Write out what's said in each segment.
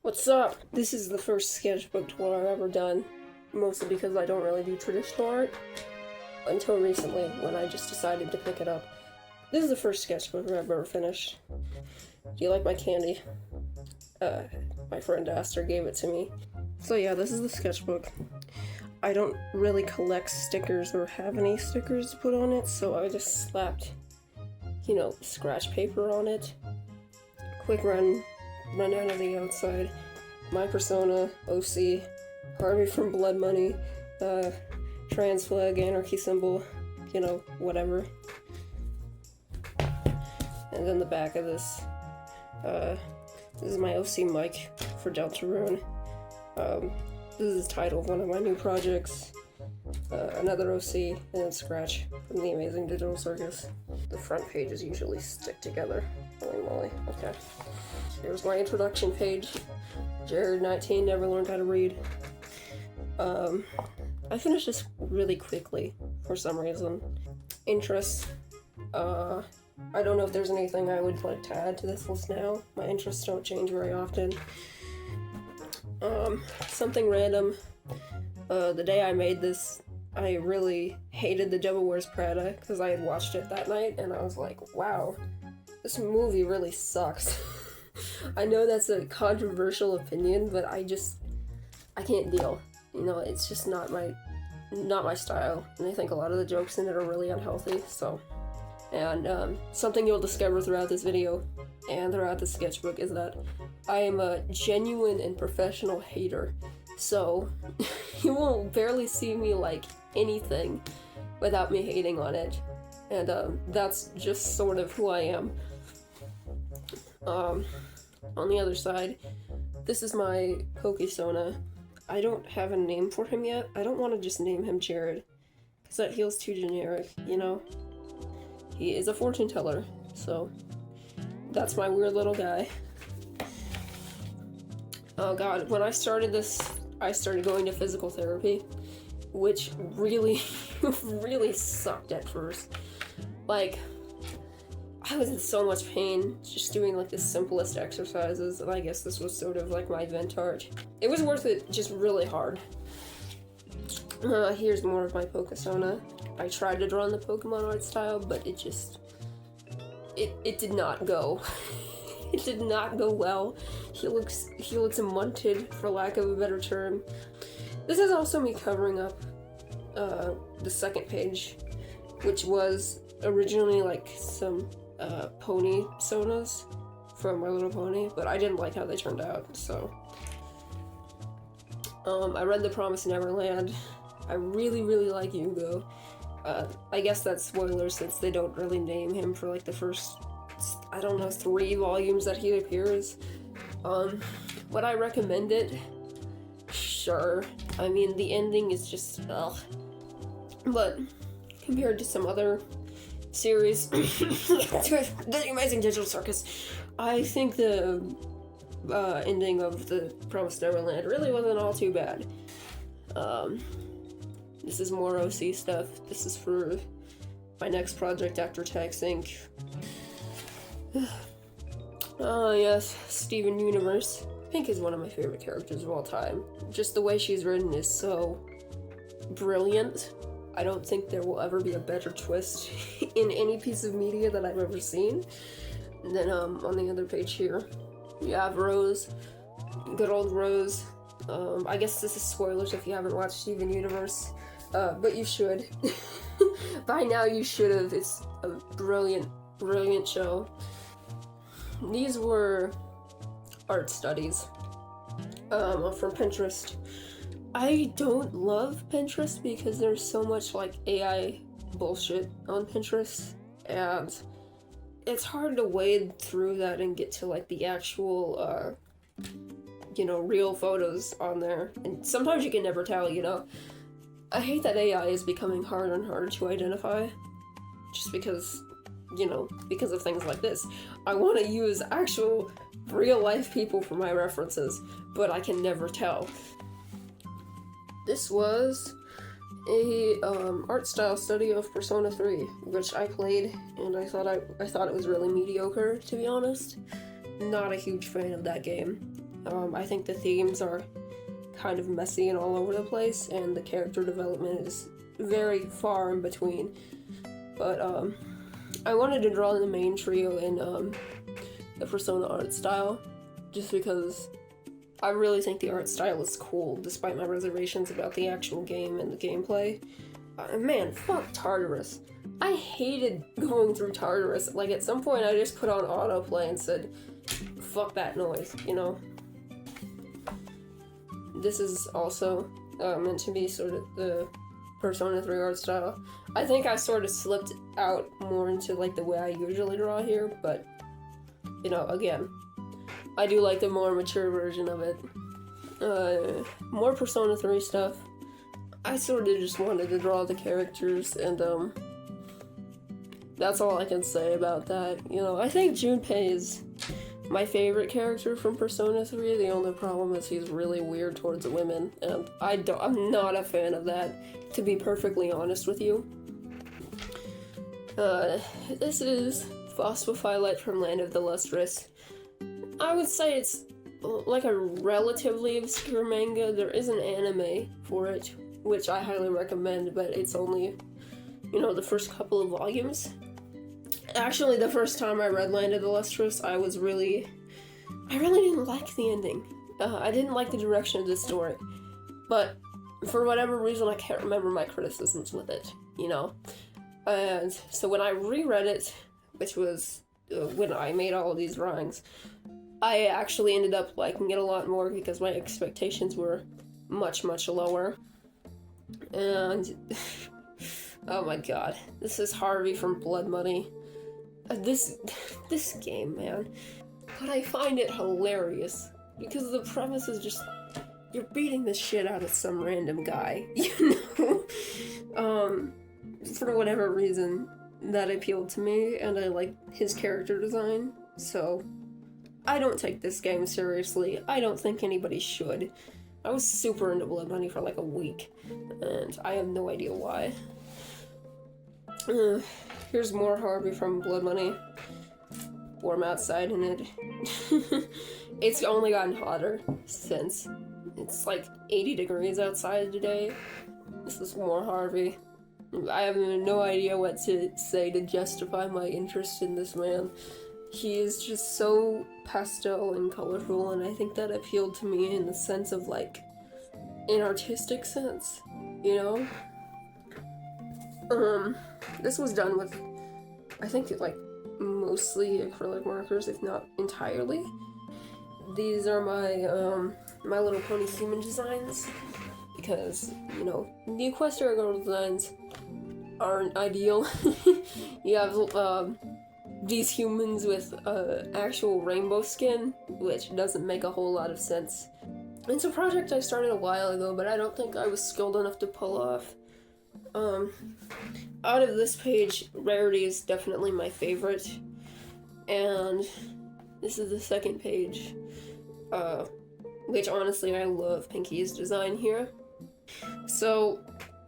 What's up? This is the first sketchbook tour I've ever done, mostly because I don't really do traditional art, until recently, when I just decided to pick it up. This is the first sketchbook I've ever finished. Do you like my candy? My friend Aster gave it to me. So yeah, this is the sketchbook. I don't really collect stickers or have any stickers to put on it, so I just slapped, scratch paper on it. Quick rundown of the outside. My persona, OC, Harvey from Blood Money, trans flag, anarchy symbol, whatever. And then the back of this, this is my OC mic for Deltarune. This is the title of one of my new projects. Another OC, and then Scratch from the Amazing Digital Circus. The front pages usually stick together. Holy moly. Okay. Here's my introduction page. Jared, 19, never learned how to read. I finished this really quickly for some reason. Interests. I don't know if there's anything I would like to add to this list now. My interests don't change very often. Something random. The day I made this, I really hated The Devil Wears Prada because I had watched it that night and I was like, wow, this movie really sucks. I know that's a controversial opinion, but I can't deal. It's just not my style, and I think a lot of the jokes in it are really unhealthy, so. And something you'll discover throughout this video and throughout the sketchbook is that I am a genuine and professional hater. So you will barely see me like anything without me hating on it. And that's just sort of who I am. On the other side, this is my Pokesona. I don't have a name for him yet. I don't want to just name him Jared, because that feels too generic, He is a fortune teller, so that's my weird little guy. Oh god, when I started this, I started going to physical therapy, which really, really sucked at first. Like, I was in so much pain just doing like the simplest exercises, and I guess this was sort of like my vent art. It was worth it, just really hard. Here's more of my Pokesona. I tried to draw in the Pokemon art style, but it did not go. It did not go well. He looks munted, for lack of a better term. This is also me covering up the second page, which was originally like some pony sonas from My Little Pony, but I didn't like how they turned out, so. I read The Promised Neverland. I really, really like Hugo. I guess that's spoilers since they don't really name him for like the first, 3 volumes that he appears. Would I recommend it? Sure. I mean, the ending is just, ugh. But compared to some other series, The Amazing Digital Circus, I think the ending of The Promised Neverland really wasn't all too bad. This is more OC stuff. This is for my next project, actxx Inc. Oh yes, Steven Universe. Pink is one of my favorite characters of all time. Just the way she's written is so brilliant. I don't think there will ever be a better twist in any piece of media that I've ever seen. And then on the other page here, you have Rose, good old Rose. I guess this is spoilers if you haven't watched Steven Universe. But you should. By now you should have. It's a brilliant, brilliant show. These were art studies from Pinterest. I don't love Pinterest because there's so much like AI bullshit on Pinterest, and it's hard to wade through that and get to like the actual real photos on there, and sometimes you can never tell. I hate that AI is becoming harder and harder to identify, just because of things like this. I want to use actual real-life people for my references, but I can never tell. This was a art style study of Persona 3, which I played, and I thought it was really mediocre, to be honest. Not a huge fan of that game. I think the themes are kind of messy and all over the place, and the character development is very far in between. But I wanted to draw the main trio in the Persona art style, just because I really think the art style is cool, despite my reservations about the actual game and the gameplay. Man, fuck Tartarus. I hated going through Tartarus. Like, at some point I just put on autoplay and said, fuck that noise, you know? This is also meant to be sort of the Persona 3 art style. I think I sort of slipped out more into, like, the way I usually draw here, but, you know, again, I do like the more mature version of it. More Persona 3 stuff. I sort of just wanted to draw the characters, and, that's all I can say about that. You know, I think Junpei is my favorite character from Persona 3. The only problem is he's really weird towards women, and I'm not a fan of that, to be perfectly honest with you. This is Phosphophylite from Land of the Lustrous. I would say it's like a relatively obscure manga. There is an anime for it, which I highly recommend, but it's only, you know, the first couple of volumes. Actually, the first time I read Land of the Lustrous, I really didn't like the ending. I didn't like the direction of the story, but for whatever reason, I can't remember my criticisms with it, you know? And so when I reread it, which was when I made all of these drawings, I actually ended up liking it a lot more because my expectations were much, much lower. And oh my god, this is Harvey from Blood Money. This game, man. But I find it hilarious because the premise is just, you're beating the shit out of some random guy, you know? For whatever reason, that appealed to me, and I like his character design, so I don't take this game seriously. I don't think anybody should. I was super into Blood Money for like a week, and I have no idea why. Here's more Harvey from Blood Money. Warm outside in it. It's only gotten hotter since. It's like 80 degrees outside today. This is more Harvey. I have no idea what to say to justify my interest in this man. He is just so pastel and colorful, and I think that appealed to me in the sense of, like, an artistic sense, you know? This was done with, I think, like, mostly acrylic markers, if not entirely. These are my, My Little Pony human designs, because, you know, the Equestria Girl designs aren't ideal. You have, these humans with, actual rainbow skin, which doesn't make a whole lot of sense. It's a project I started a while ago, but I don't think I was skilled enough to pull off. Out of this page, Rarity is definitely my favorite, and this is the second page, which honestly I love Pinky's design here. So,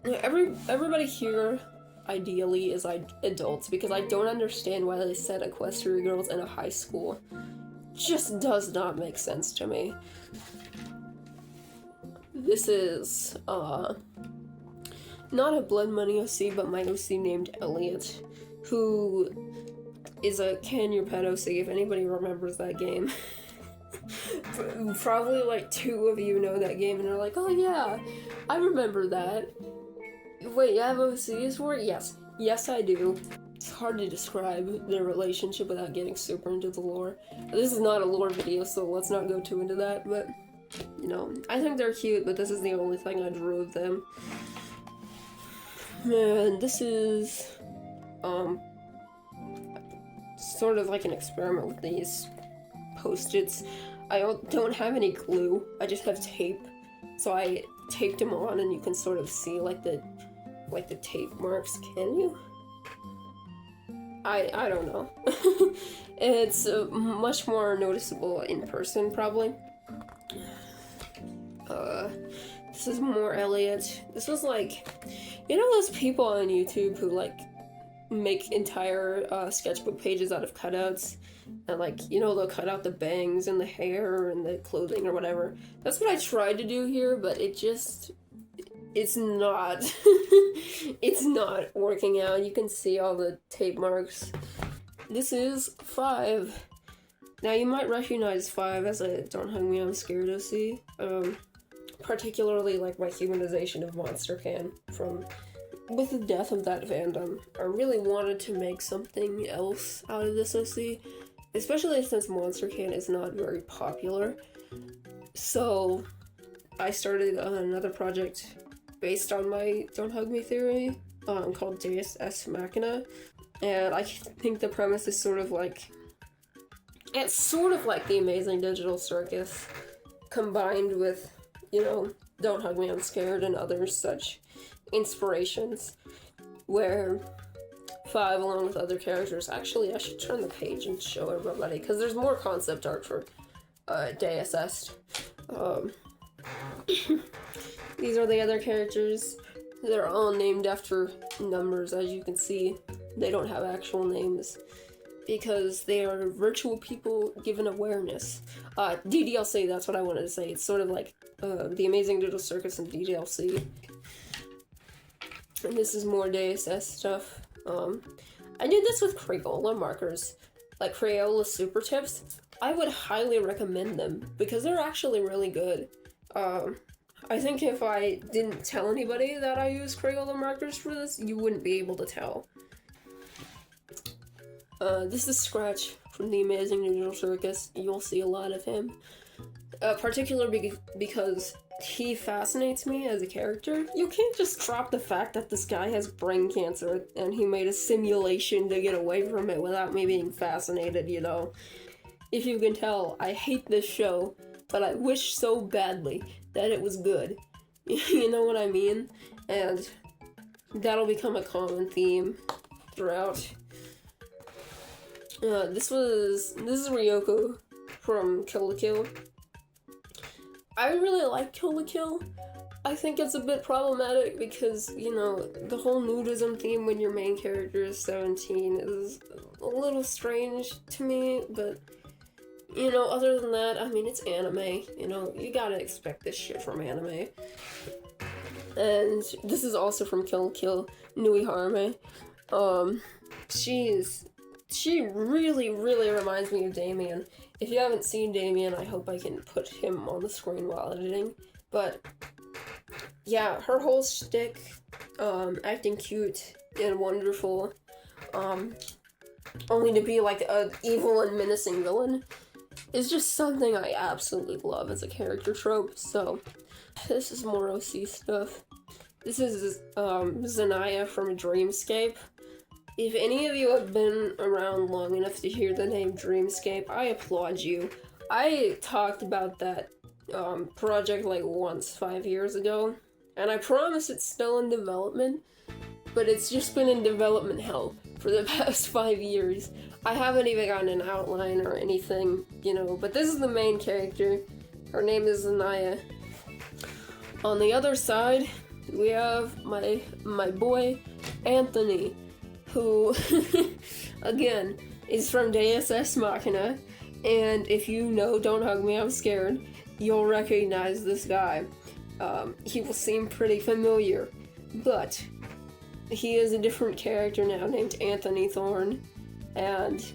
everybody here ideally is adults, because I don't understand why they set Equestria girls in a high school. Just does not make sense to me. This is, not a Blood Money OC, but my OC named Elliot, who is a Can Your Pet OC, if anybody remembers that game. Probably like 2 of you know that game and are like, oh yeah, I remember that. Wait, you have OCs for it? Yes. Yes, I do. It's hard to describe their relationship without getting super into the lore. This is not a lore video, so let's not go too into that, but, you know, I think they're cute, but this is the only thing I drew of them. And this is, sort of like an experiment with these Post-its. I don't have any glue, I just have tape, so I taped them on, and you can sort of see, like the tape marks, can you? I don't know. It's much more noticeable in person, probably. This is more Elliot. This was like, you know those people on YouTube who, like, make entire sketchbook pages out of cutouts, and like, you know, they'll cut out the bangs and the hair and the clothing or whatever. That's what I tried to do here, but it's not it's not working out. You can see all the tape marks. This is 5. Now you might recognize 5 as a Don't Hug Me, I'm Scared OC. Particularly like my humanization of Monster Can from with the death of that fandom. I really wanted to make something else out of this OC, especially since Monster Can is not very popular. So I started another project based on my Don't Hug Me theory, called Deus Ex Machina, and I think the premise is sort of like the Amazing Digital Circus combined with, you know, Don't Hug Me, I'm Scared and other such inspirations, where 5, along with other characters, actually I should turn the page and show everybody, because there's more concept art for Deus Ex. These are the other characters. They're all named after numbers, as you can see. They don't have actual names, because they are virtual people given awareness. DDLC, that's what I wanted to say. It's sort of like the Amazing Digital Circus and DDLC. And this is more Deus Ex stuff. I did this with Crayola markers, like Crayola Supertips. I would highly recommend them, because they're actually really good. I think if I didn't tell anybody that I use Crayola markers for this, you wouldn't be able to tell. This is Scratch from the Amazing Digital Circus. You'll see a lot of him. Particularly because he fascinates me as a character. You can't just drop the fact that this guy has brain cancer and he made a simulation to get away from it without me being fascinated, you know. If you can tell, I hate this show, but I wish so badly that it was good. You know what I mean? And that'll become a common theme throughout. This is Ryoko from Kill la Kill. I really like Kill la Kill. I think it's a bit problematic because, you know, the whole nudism theme when your main character is 17 is a little strange to me, but, you know, other than that, I mean, it's anime, you know, you gotta expect this shit from anime. And this is also from Kill la Kill, Nui Harame. She really, really reminds me of Damien. If you haven't seen Damien, I hope I can put him on the screen while editing. But, yeah, her whole shtick, acting cute and wonderful, only to be like an evil and menacing villain, is just something I absolutely love as a character trope. So, this is more OC stuff. This is, Zanaya from Dreamscape. If any of you have been around long enough to hear the name Dreamscape, I applaud you. I talked about that project like once 5 years ago, and I promise it's still in development, but it's just been in development hell for the past 5 years. I haven't even gotten an outline or anything, you know, but this is the main character. Her name is Zanaya. On the other side, we have my boy, Anthony, who, again, is from Deus Ex Machina, and if you know Don't Hug Me, I'm Scared, you'll recognize this guy. He will seem pretty familiar, but he is a different character now named Anthony Thorne, and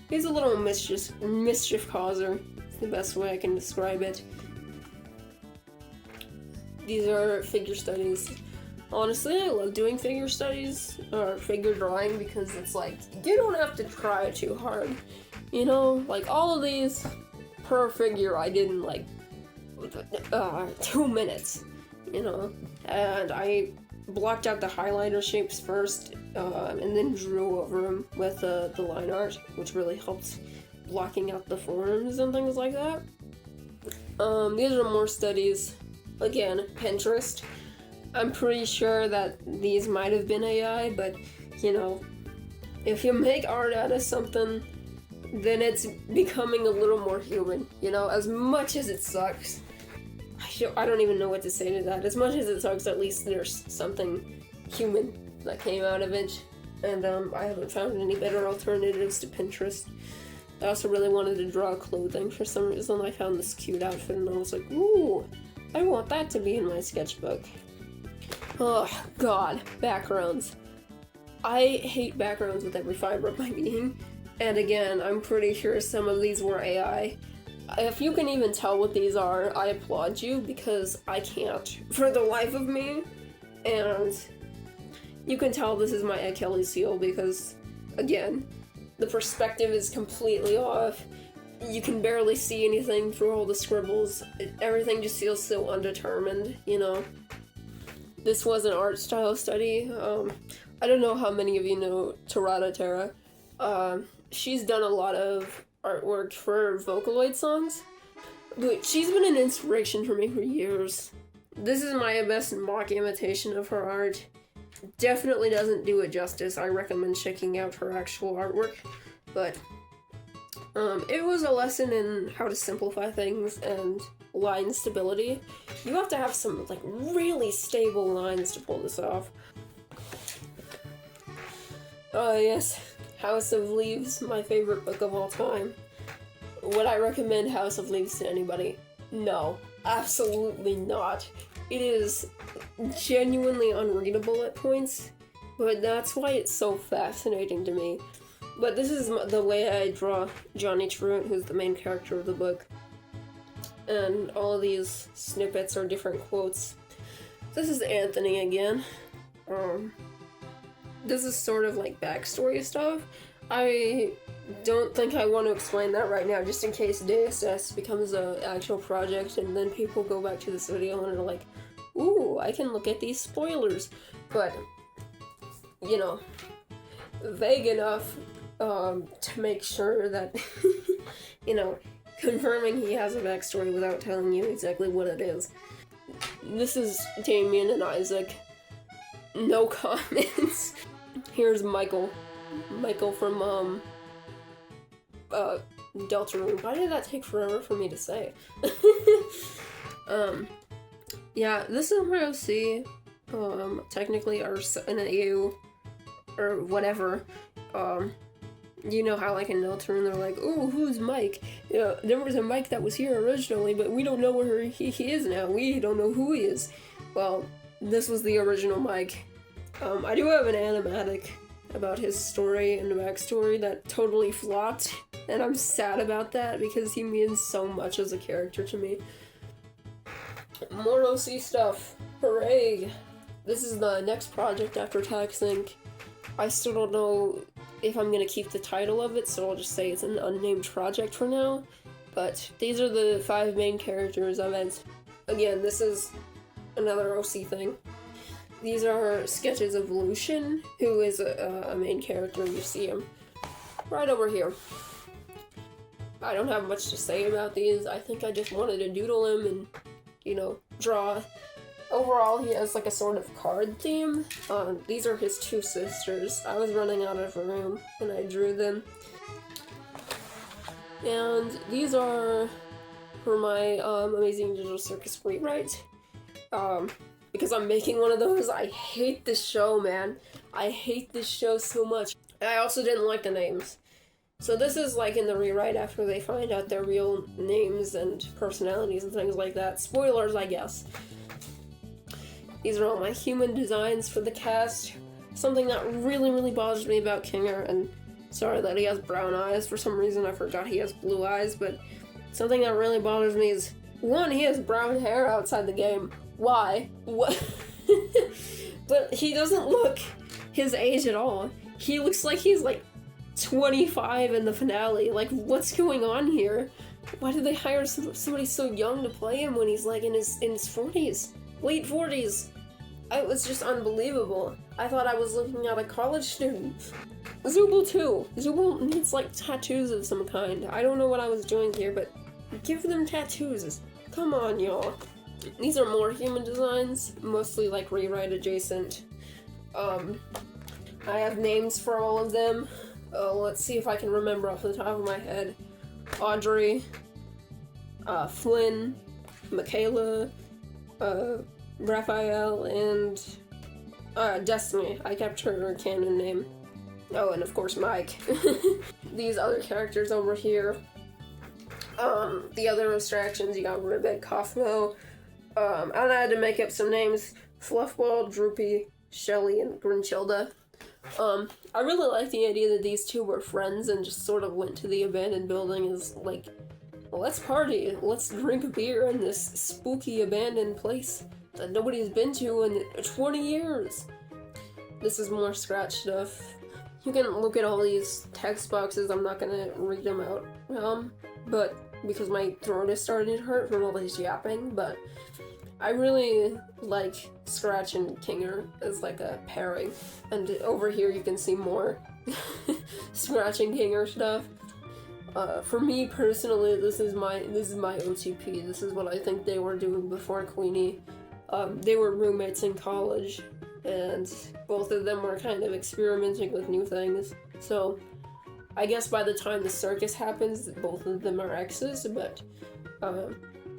he's a little mischief causer. It's the best way I can describe it. These are figure studies. Honestly, I love doing figure studies, or figure drawing, because it's like, you don't have to try too hard. You know, like all of these per figure I did in like 2 minutes, you know, and I blocked out the highlighter shapes first, and then drew over them with the line art, which really helped blocking out the forms and things like that. These are more studies. Again, Pinterest. I'm pretty sure that these might have been AI, but, you know, if you make art out of something, then it's becoming a little more human, you know, as much as it sucks. I don't even know what to say to that. As much as it sucks, at least there's something human that came out of it. and I haven't found any better alternatives to Pinterest. I also really wanted to draw clothing for some reason. I found this cute outfit and I was like, ooh, I want that to be in my sketchbook. Oh, God, backgrounds. I hate backgrounds with every fiber of my being. And again, I'm pretty sure some of these were AI. If you can even tell what these are, I applaud you, because I can't for the life of me. And you can tell this is my Achilles heel because, again, the perspective is completely off. You can barely see anything through all the scribbles. Everything just feels so undetermined, you know? This was an art style study. I don't know how many of you know Tarada Terra. She's done a lot of artwork for Vocaloid songs, but she's been an inspiration for me for years. This is my best mock imitation of her art. Definitely doesn't do it justice. I recommend checking out her actual artwork, but it was a lesson in how to simplify things and line stability. You have to have some like really stable lines to pull this off. Yes, House of Leaves, my favorite book of all time. Would I recommend House of Leaves to anybody? No, absolutely not. It is genuinely unreadable at points, but that's why it's so fascinating to me. But this is the way I draw Johnny Truant, who's the main character of the book. And all of these snippets are different quotes. This is Anthony again. This is sort of like backstory stuff. I don't think I want to explain that right now, just in case Deus Ex becomes an actual project and then people go back to this video and are like, ooh, I can look at these spoilers. But, you know, vague enough to make sure that, you know, confirming he has a backstory without telling you exactly what it is. This is Damien and Isaac. No comments. Here's Michael. Michael from, Deltarune. Why did that take forever for me to say? Yeah, this is my OC. Technically, or an AU, or whatever. You know how, like, in Deltarune, they're like, oh, who's Mike? Yeah, there was a Mike that was here originally, but we don't know where he is now. We don't know who he is. Well, this was the original Mike. I do have an animatic about his story and backstory that totally flopped, and I'm sad about that because he means so much as a character to me. More OC stuff. Hooray! This is the next project after TaxInc. I still don't know if I'm gonna keep the title of it, so I'll just say it's an unnamed project for now. But these are the 5 main characters of it. Again, this is another OC thing. These are sketches of Lucian, who is a main character. You see him right over here. I don't have much to say about these. I think I just wanted to doodle him and, you know, draw. Overall, he has like a sort of card theme. These are his 2 sisters. I was running out of room and I drew them. And these are for my Amazing Digital Circus rewrite. Because I'm making one of those. I hate this show, man. I hate this show so much. I also didn't like the names. So this is like in the rewrite after they find out their real names and personalities and things like that. Spoilers, I guess. These are all my human designs for the cast. Something that really, really bothers me about Kinger, and sorry that he has brown eyes. For some reason I forgot he has blue eyes, but something that really bothers me is, 1, he has brown hair outside the game. Why? What? But he doesn't look his age at all. He looks like he's like 25 in the finale. Like, what's going on here? Why did they hire somebody so young to play him when he's like in his 40s? Late 40s. It was just unbelievable. I thought I was looking at a college student. Zooble too. Zooble needs like tattoos of some kind. I don't know what I was doing here, but give them tattoos. Come on, y'all. These are more human designs, mostly like rewrite adjacent. I have names for all of them. Let's see if I can remember off the top of my head. Audrey, Flynn, Michaela, Raphael, and Destiny. I kept her canon name. Oh, and of course Mike. These other characters over here. The other abstractions, you got Ribbit, Kaufmo. And I had to make up some names. Fluffball, Droopy, Shelly, and Grinchilda. I really like the idea that these two were friends and just sort of went to the abandoned building as like, well, let's party, let's drink beer in this spooky abandoned place that nobody's been to in 20 years. This is more Scratch stuff. You can look at all these text boxes. I'm not gonna read them out, but because my throat is starting to hurt from all this yapping, but I really like Scratch and Kinger as like a pairing. And over here you can see more Scratch and Kinger stuff. For me personally, this is my OTP. This is what I think they were doing before Queenie. They were roommates in college, and both of them were kind of experimenting with new things. So I guess by the time the circus happens, both of them are exes, but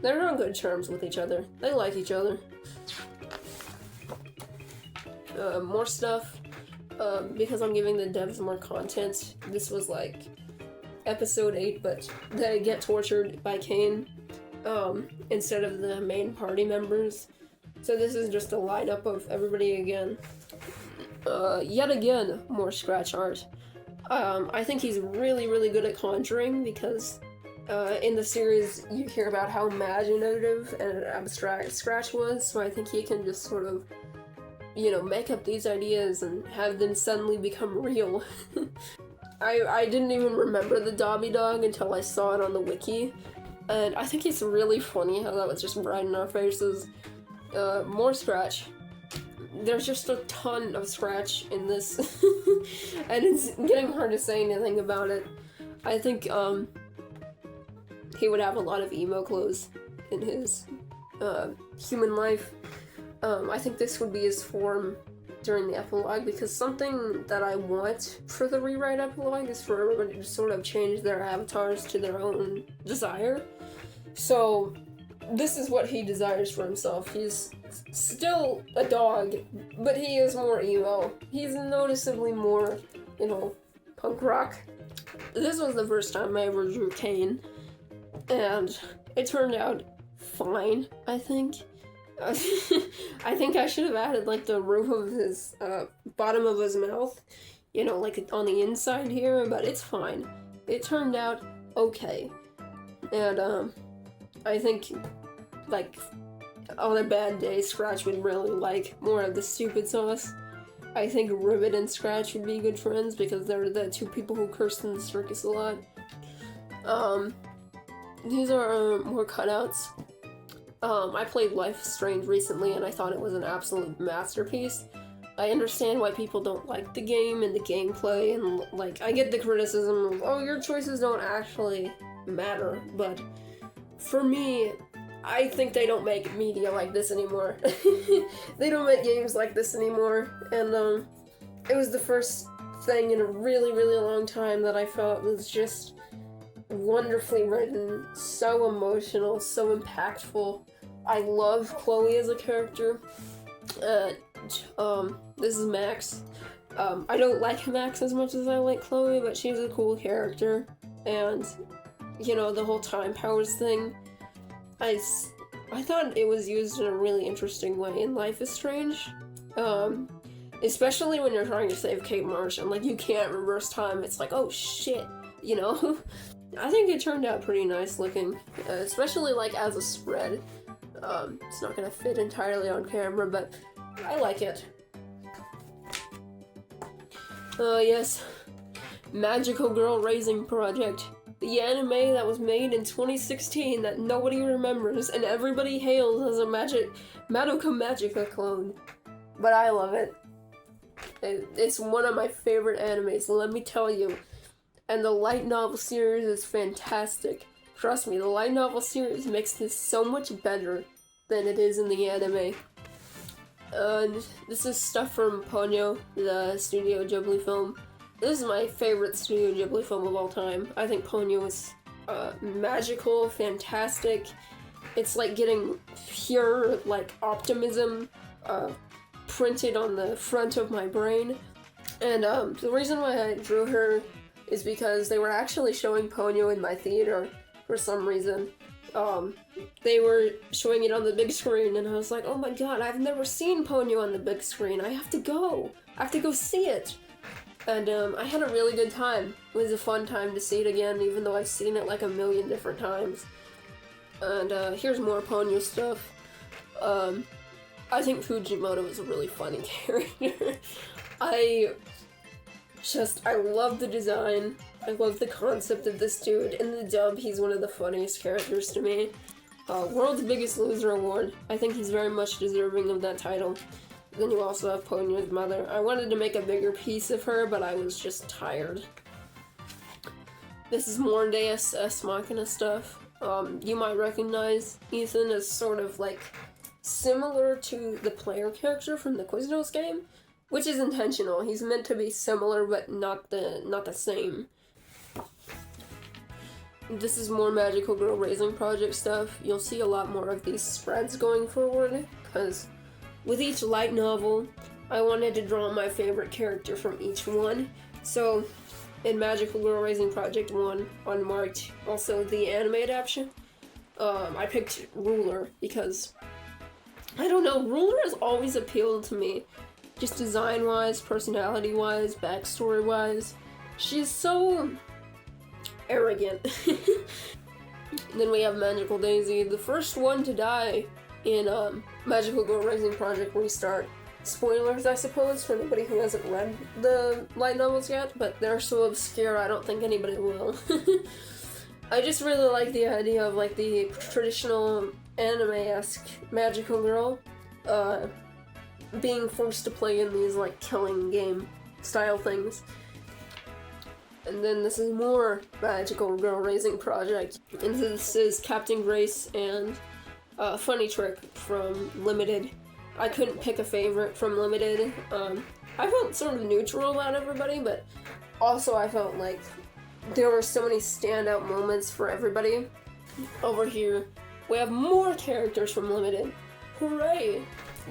they're on good terms with each other. They like each other. More stuff. Because I'm giving the devs more content. This was like episode 8, but they get tortured by Kane instead of the main party members. So this is just a lineup of everybody again. Yet again, more Scratch art. I think he's really, really good at conjuring because in the series you hear about how imaginative and abstract Scratch was, so I think he can just sort of, you know, make up these ideas and have them suddenly become real. I didn't even remember the Dobby dog until I saw it on the wiki, and I think it's really funny how that was just right in our faces. More Scratch. There's just a ton of Scratch in this, and it's getting hard to say anything about it. I think, he would have a lot of emo clothes in his, human life. I think this would be his form during the epilogue, because something that I want for the rewrite epilogue is for everybody to sort of change their avatars to their own desire. So, this is what he desires for himself. He's still a dog, but he is more emo. He's noticeably more, you know, punk rock. This was the first time I ever drew Kane, and it turned out fine, I think. I think I should have added, like, the roof of his, bottom of his mouth, you know, like, on the inside here, but it's fine. It turned out okay. And, I think, like, on a bad day, Scratch would really like more of the stupid sauce. I think Ribbit and Scratch would be good friends because they're the two people who curse in the circus a lot. These are, more cutouts. I played Life is Strange recently and I thought it was an absolute masterpiece. I understand why people don't like the game and the gameplay, and, like, I get the criticism of, oh, your choices don't actually matter, but for me, I think they don't make media like this anymore. They don't make games like this anymore, and, it was the first thing in a really, really long time that I felt was just wonderfully written, so emotional, so impactful. I love Chloe as a character. This is Max. I don't like Max as much as I like Chloe, but she's a cool character. And, you know, the whole time powers thing, I thought it was used in a really interesting way in Life is Strange. Especially when you're trying to save Kate Marsh and, like, you can't reverse time. It's like, oh shit, you know? I think it turned out pretty nice looking, especially, like, as a spread. It's not gonna fit entirely on camera, but I like it. Yes. Magical Girl Raising Project. The anime that was made in 2016 that nobody remembers and everybody hails as a Madoka Magica clone. But I love it. It's one of my favorite animes, let me tell you. And the light novel series is fantastic. Trust me, the light novel series makes this so much better than it is in the anime. And this is stuff from Ponyo, the Studio Ghibli film. This is my favorite Studio Ghibli film of all time. I think Ponyo is magical, fantastic. It's like getting pure, like, optimism printed on the front of my brain. And the reason why I drew her is because they were actually showing Ponyo in my theater for some reason. They were showing it on the big screen, and I was like, oh my god, I've never seen Ponyo on the big screen. I have to go see it. And I had a really good time. It was a fun time to see it again, even though I've seen it like a million different times. And here's more Ponyo stuff. I think Fujimoto is a really funny character. I love the design. I love the concept of this dude. In the dub, he's one of the funniest characters to me. World's Biggest Loser Award. I think he's very much deserving of that title. Then you also have Ponyo's mother. I wanted to make a bigger piece of her, but I was just tired. This is more Deus Ex Machina stuff. You might recognize Ethan as sort of like similar to the player character from the Quiznos game, which is intentional. He's meant to be similar, but not the same. This is more Magical Girl Raising Project stuff. You'll see a lot more of these spreads going forward, because with each light novel, I wanted to draw my favorite character from each one. So, in Magical Girl Raising Project 1, unmarked, also the anime adaptation, I picked Ruler because, I don't know, Ruler has always appealed to me. Just design-wise, personality-wise, backstory-wise. She's so arrogant. Then we have Magical Daisy, the first one to die in Magical Girl Raising Project Restart. Spoilers, I suppose, for anybody who hasn't read the light novels yet, but they're so obscure I don't think anybody will. I just really like the idea of like the traditional anime-esque magical girl being forced to play in these like killing game style things. And then this is more Magical Girl Raising Project. And this is Captain Grace and Funny Trick from Limited. I couldn't pick a favorite from Limited. I felt sort of neutral about everybody, but also I felt like there were so many standout moments for everybody. Over here, we have more characters from Limited. Hooray!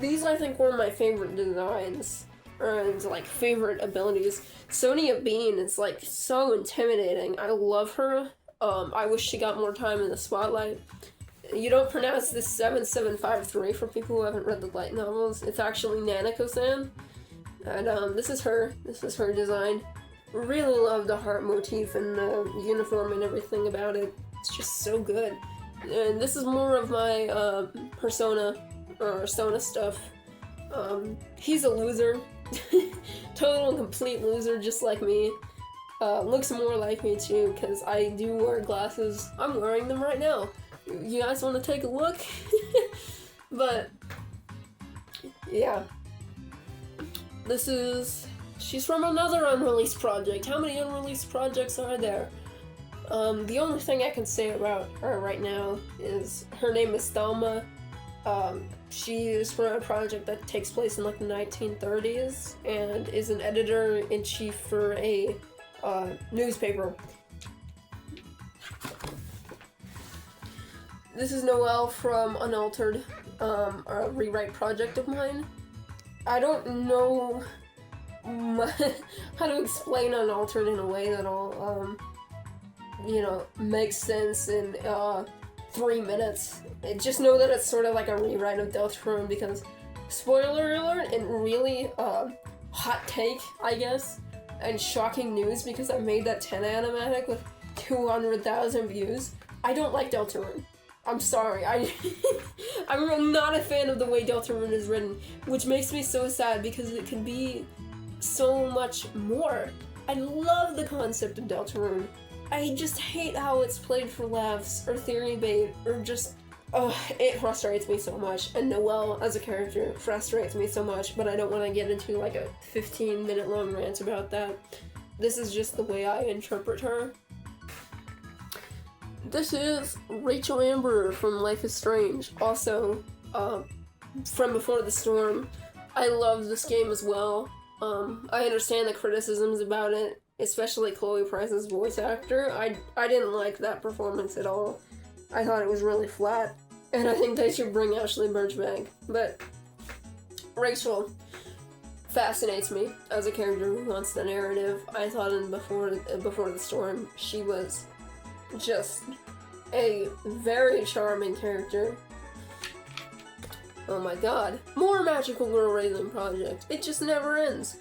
These I think were my favorite designs, and like favorite abilities. Sonia Bean is like so intimidating. I love her. I wish she got more time in the spotlight. You don't pronounce this 7753 for people who haven't read the light novels. It's actually Nanako-san. And this is her. This is her design. Really love the heart motif and the uniform and everything about it. It's just so good. And this is more of my Persona or Sona stuff. He's a loser. Total and complete loser, just like me. Looks more like me too, because I do wear glasses. I'm wearing them right now. You guys want to take a look? But yeah, she's from another unreleased project. How many unreleased projects are there? The only thing I can say about her right now is her name is Thelma. She is from a project that takes place in like the 1930s and is an editor-in-chief for a newspaper. This is Noelle from Unaltered, a rewrite project of mine. I don't know how to explain Unaltered in a way that'll, make sense in 3 minutes. Just know that it's sort of like a rewrite of Deltarune because, spoiler alert, and really hot take, I guess, and shocking news because I made that 10 animatic with 200,000 views. I don't like Deltarune. I'm sorry, I'm not a fan of the way Deltarune is written, which makes me so sad because it can be so much more. I love the concept of Deltarune. I just hate how it's played for laughs, or theory bait, or just, it frustrates me so much. And Noelle, as a character, frustrates me so much, but I don't want to get into like a 15-minute long rant about that. This is just the way I interpret her. This is Rachel Amber from Life is Strange, also from Before the Storm. I love this game as well. I understand the criticisms about it, especially Chloe Price's voice actor. I didn't like that performance at all. I thought it was really flat, and I think they should bring Ashley Birch back. But Rachel, fascinates me as a character who wants the narrative. I thought in Before the Storm, she was just a very charming character. Oh my god. More Magical Girl Raising Project. It just never ends.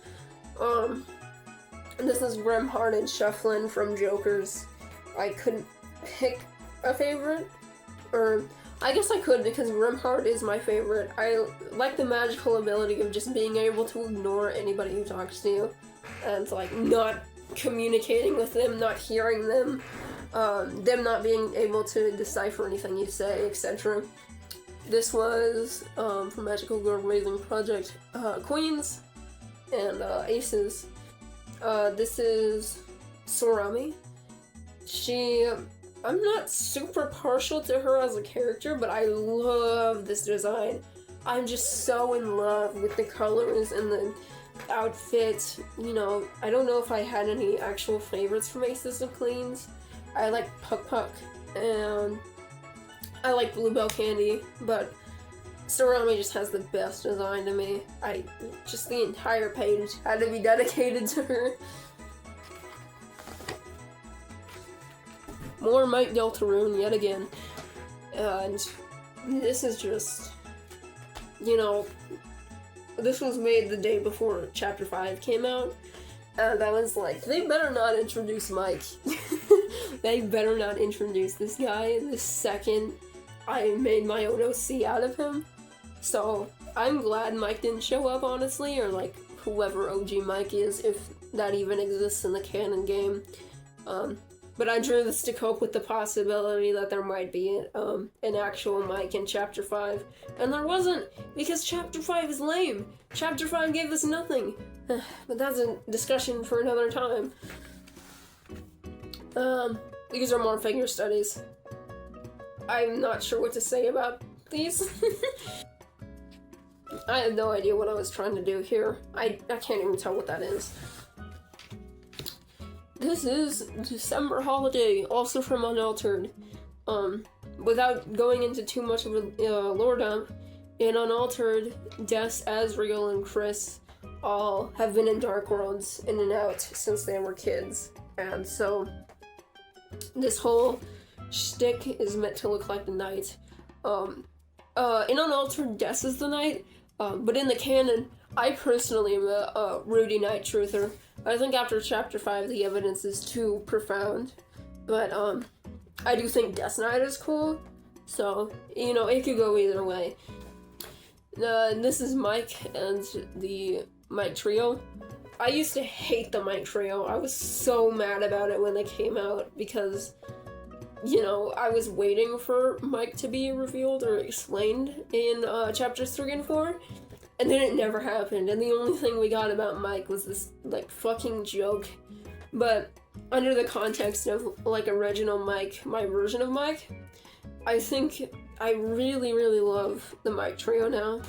This is Grimhearted Shufflin' from Jokers. I couldn't pick a favorite. Or, I guess I could because Grimheart is my favorite. I like the magical ability of just being able to ignore anybody who talks to you. And, like, not communicating with them, not hearing them. Them not being able to decipher anything you say, etc. This was from Magical Girl Raising Project Queens and Aces. This is Sorami. I'm not super partial to her as a character, but I love this design. I'm just so in love with the colors and the outfit. You know, I don't know if I had any actual favorites from Aces of Queens. I like Puck Puck, and I like Bluebell Candy, but Sorami just has the best design to me. Just the entire page had to be dedicated to her. More Mike Deltarune yet again. And this is just, you know, this was made the day before Chapter 5 came out. And I was like, they better not introduce Mike. They better not introduce this guy the second I made my own OC out of him. So I'm glad Mike didn't show up, honestly, or like whoever OG Mike is, if that even exists in the canon game. But I drew this to cope with the possibility that there might be an actual Mike in Chapter 5. And there wasn't, because Chapter 5 is lame. Chapter 5 gave us nothing. But that's a discussion for another time. These are more figure studies. I'm not sure what to say about these. I have no idea what I was trying to do here. I can't even tell what that is. This is December Holiday, also from Unaltered. Without going into too much of a lore dump, in Unaltered, Des, Asriel, and Chris all have been in Dark Worlds in and out since they were kids. And so, this whole shtick is meant to look like the knight. In Unaltered, Des is the knight, but in the canon, I personally am a Rudy Knight truther. I think after Chapter 5, the evidence is too profound, but I do think Death Knight is cool, so, you know, it could go either way. This is Mike and the Mike Trio. I used to hate the Mike Trio. I was so mad about it when they came out, because, you know, I was waiting for Mike to be revealed or explained in Chapters 3 and 4, and then it never happened, and the only thing we got about Mike was this, like, fucking joke. But under the context of, like, original Mike, my version of Mike, I think I really, really love the Mike Trio now.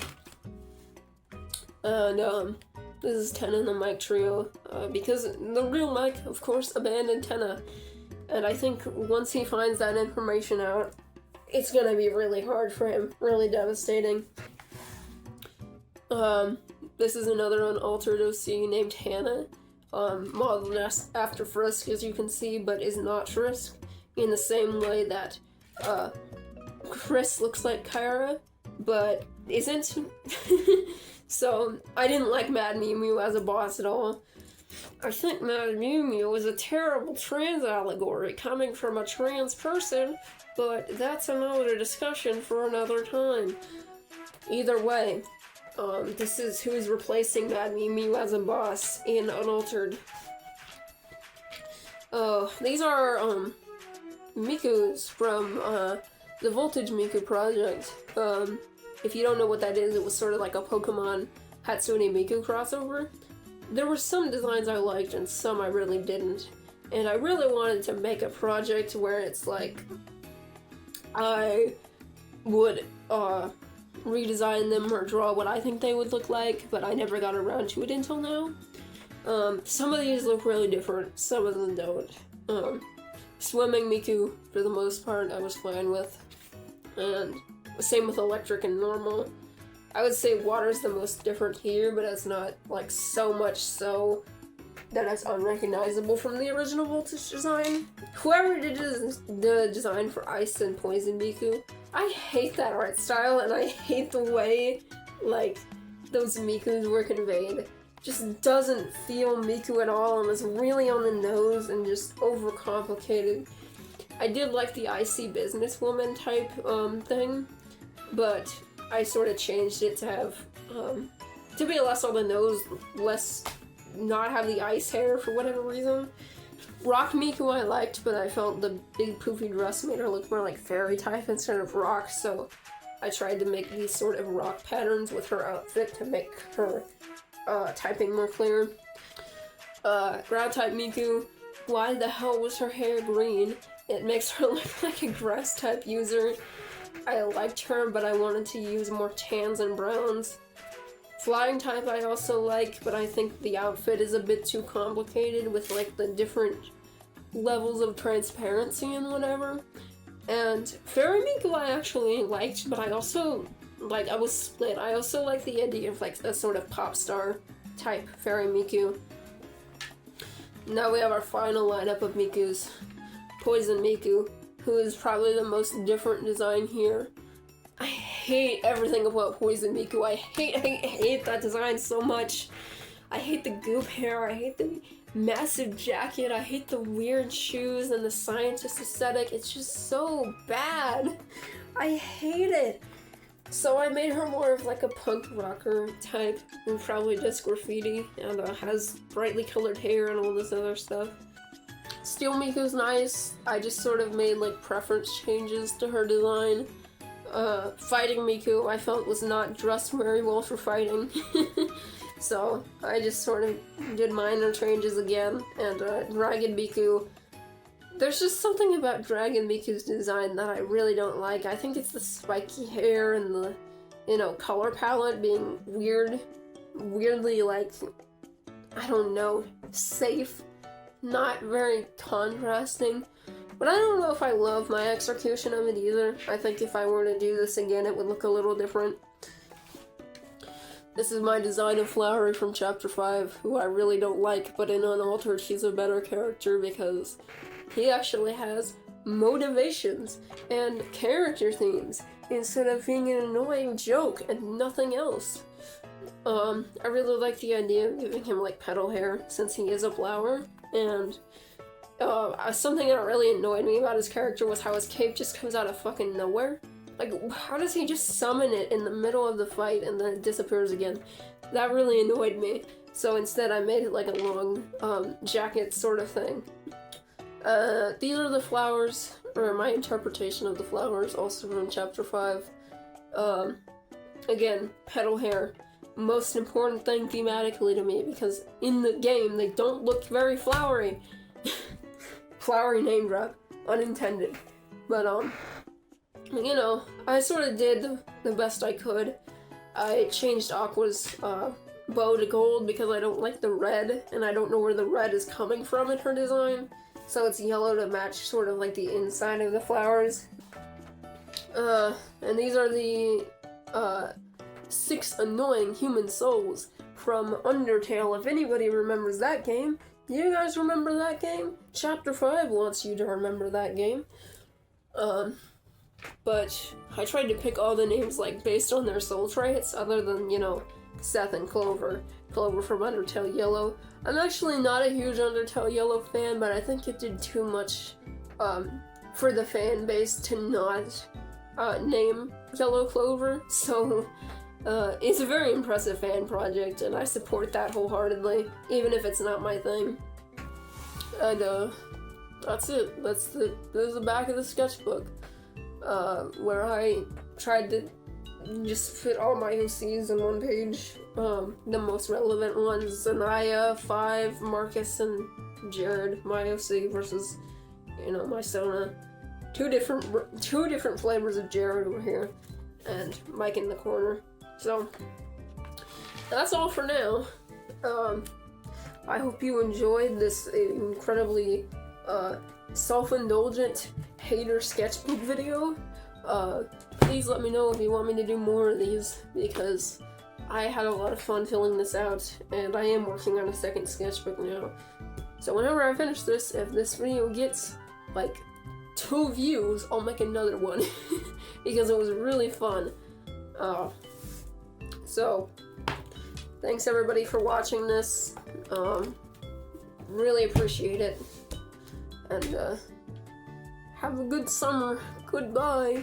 And, this is Tenna and the Mike Trio, because the real Mike, of course, abandoned Tenna. And I think once he finds that information out, it's gonna be really hard for him, really devastating. This is another unaltered OC named Hannah, modeled after Frisk, as you can see, but is not Frisk, in the same way that, Chris looks like Kyra, but isn't. So, I didn't like Mad Mew Mew as a boss at all. I think Mad Mew Mew is a terrible trans allegory coming from a trans person, but that's another discussion for another time. Either way, this is who's replacing Mad Mew Mew as a boss in Unaltered. These are, Mikus from, the Voltage Miku project. If you don't know what that is, it was sort of like a Pokemon Hatsune Miku crossover. There were some designs I liked and some I really didn't. And I really wanted to make a project where it's like, I would, redesign them or draw what I think they would look like, but I never got around to it until now. Some of these look really different, some of them don't. Swimming Miku, for the most part, I was fine with. And same with Electric and Normal. I would say water's the most different here, but it's not like so much so that it's unrecognizable from the original Voltage design. Whoever did the design for Ice and Poison Miku, I hate that art style, and I hate the way, like, those Mikus were conveyed. Just doesn't feel Miku at all, and is really on the nose and just overcomplicated. I did like the icy businesswoman type thing, but I sort of changed it to have to be less on the nose, less not have the ice hair for whatever reason. Rock Miku I liked, but I felt the big poofy dress made her look more like fairy type instead of rock, so I tried to make these sort of rock patterns with her outfit to make her typing more clear. Ground type Miku, why the hell was her hair green? It makes her look like a grass type user. I liked her, but I wanted to use more tans and browns. Flying type I also like, but I think the outfit is a bit too complicated with like the different levels of transparency and whatever. And Fairy Miku I actually liked, but I also, like, I was split. I also like the idea of like a sort of pop star type Fairy Miku. Now we have our final lineup of Mikus. Poison Miku, who is probably the most different design here. I hate everything about Poison Miku. I hate that design so much. I hate the goop hair, I hate the massive jacket, I hate the weird shoes and the scientist aesthetic. It's just so bad. I hate it. So I made her more of like a punk rocker type who probably does graffiti and has brightly colored hair and all this other stuff. Steel Miku's nice. I just sort of made like preference changes to her design. Fighting Miku I felt was not dressed very well for fighting. So I just sort of did minor changes again. And Dragon Miku, there's just something about Dragon Miku's design that I really don't like. I think it's the spiky hair and the, you know, color palette being weirdly like, I don't know, safe. Not very contrasting, but I don't know if I love my execution of it either. I think if I were to do this again, it would look a little different. This is my design of Flowery from Chapter 5, who I really don't like, but in Unaltered he's a better character because he actually has motivations and character themes instead of being an annoying joke and nothing else. I really like the idea of giving him like petal hair since he is a flower. And something that really annoyed me about his character was how his cape just comes out of fucking nowhere. Like, how does he just summon it in the middle of the fight and then it disappears again? That really annoyed me. So instead I made it like a long jacket sort of thing. These are the flowers, or my interpretation of the flowers, also from Chapter 5. Again, petal hair. Most important thing thematically to me, because in the game they don't look very flowery. Flowery name drop, unintended. But you know, I sort of did the best I could. I changed Aqua's bow to gold because I don't like the red, and I don't know where the red is coming from in her design. So it's yellow to match sort of like the inside of the flowers. And these are the 6 annoying human souls from Undertale. If anybody remembers that game, you guys remember that game? Chapter 5 wants you to remember that game. But I tried to pick all the names like based on their soul traits, other than, you know, Seth and Clover. Clover from Undertale Yellow. I'm actually not a huge Undertale Yellow fan, but I think it did too much for the fan base to not name Yellow Clover, so it's a very impressive fan project, and I support that wholeheartedly, even if it's not my thing. And that's it. This is the back of the sketchbook, where I tried to just fit all my OCs in one page. The most relevant ones: Anaya, 5, Marcus, and Jared. My OC versus, you know, my Sona. Two different flavors of Jared over here, and Mike in the corner. So that's all for now. I hope you enjoyed this incredibly self-indulgent hater sketchbook video. please let me know if you want me to do more of these, because I had a lot of fun filling this out, and I am working on a second sketchbook now. So whenever I finish this, if this video gets like 2 views, I'll make another one because it was really fun. So thanks everybody for watching this. Really appreciate it, and have a good summer. Goodbye.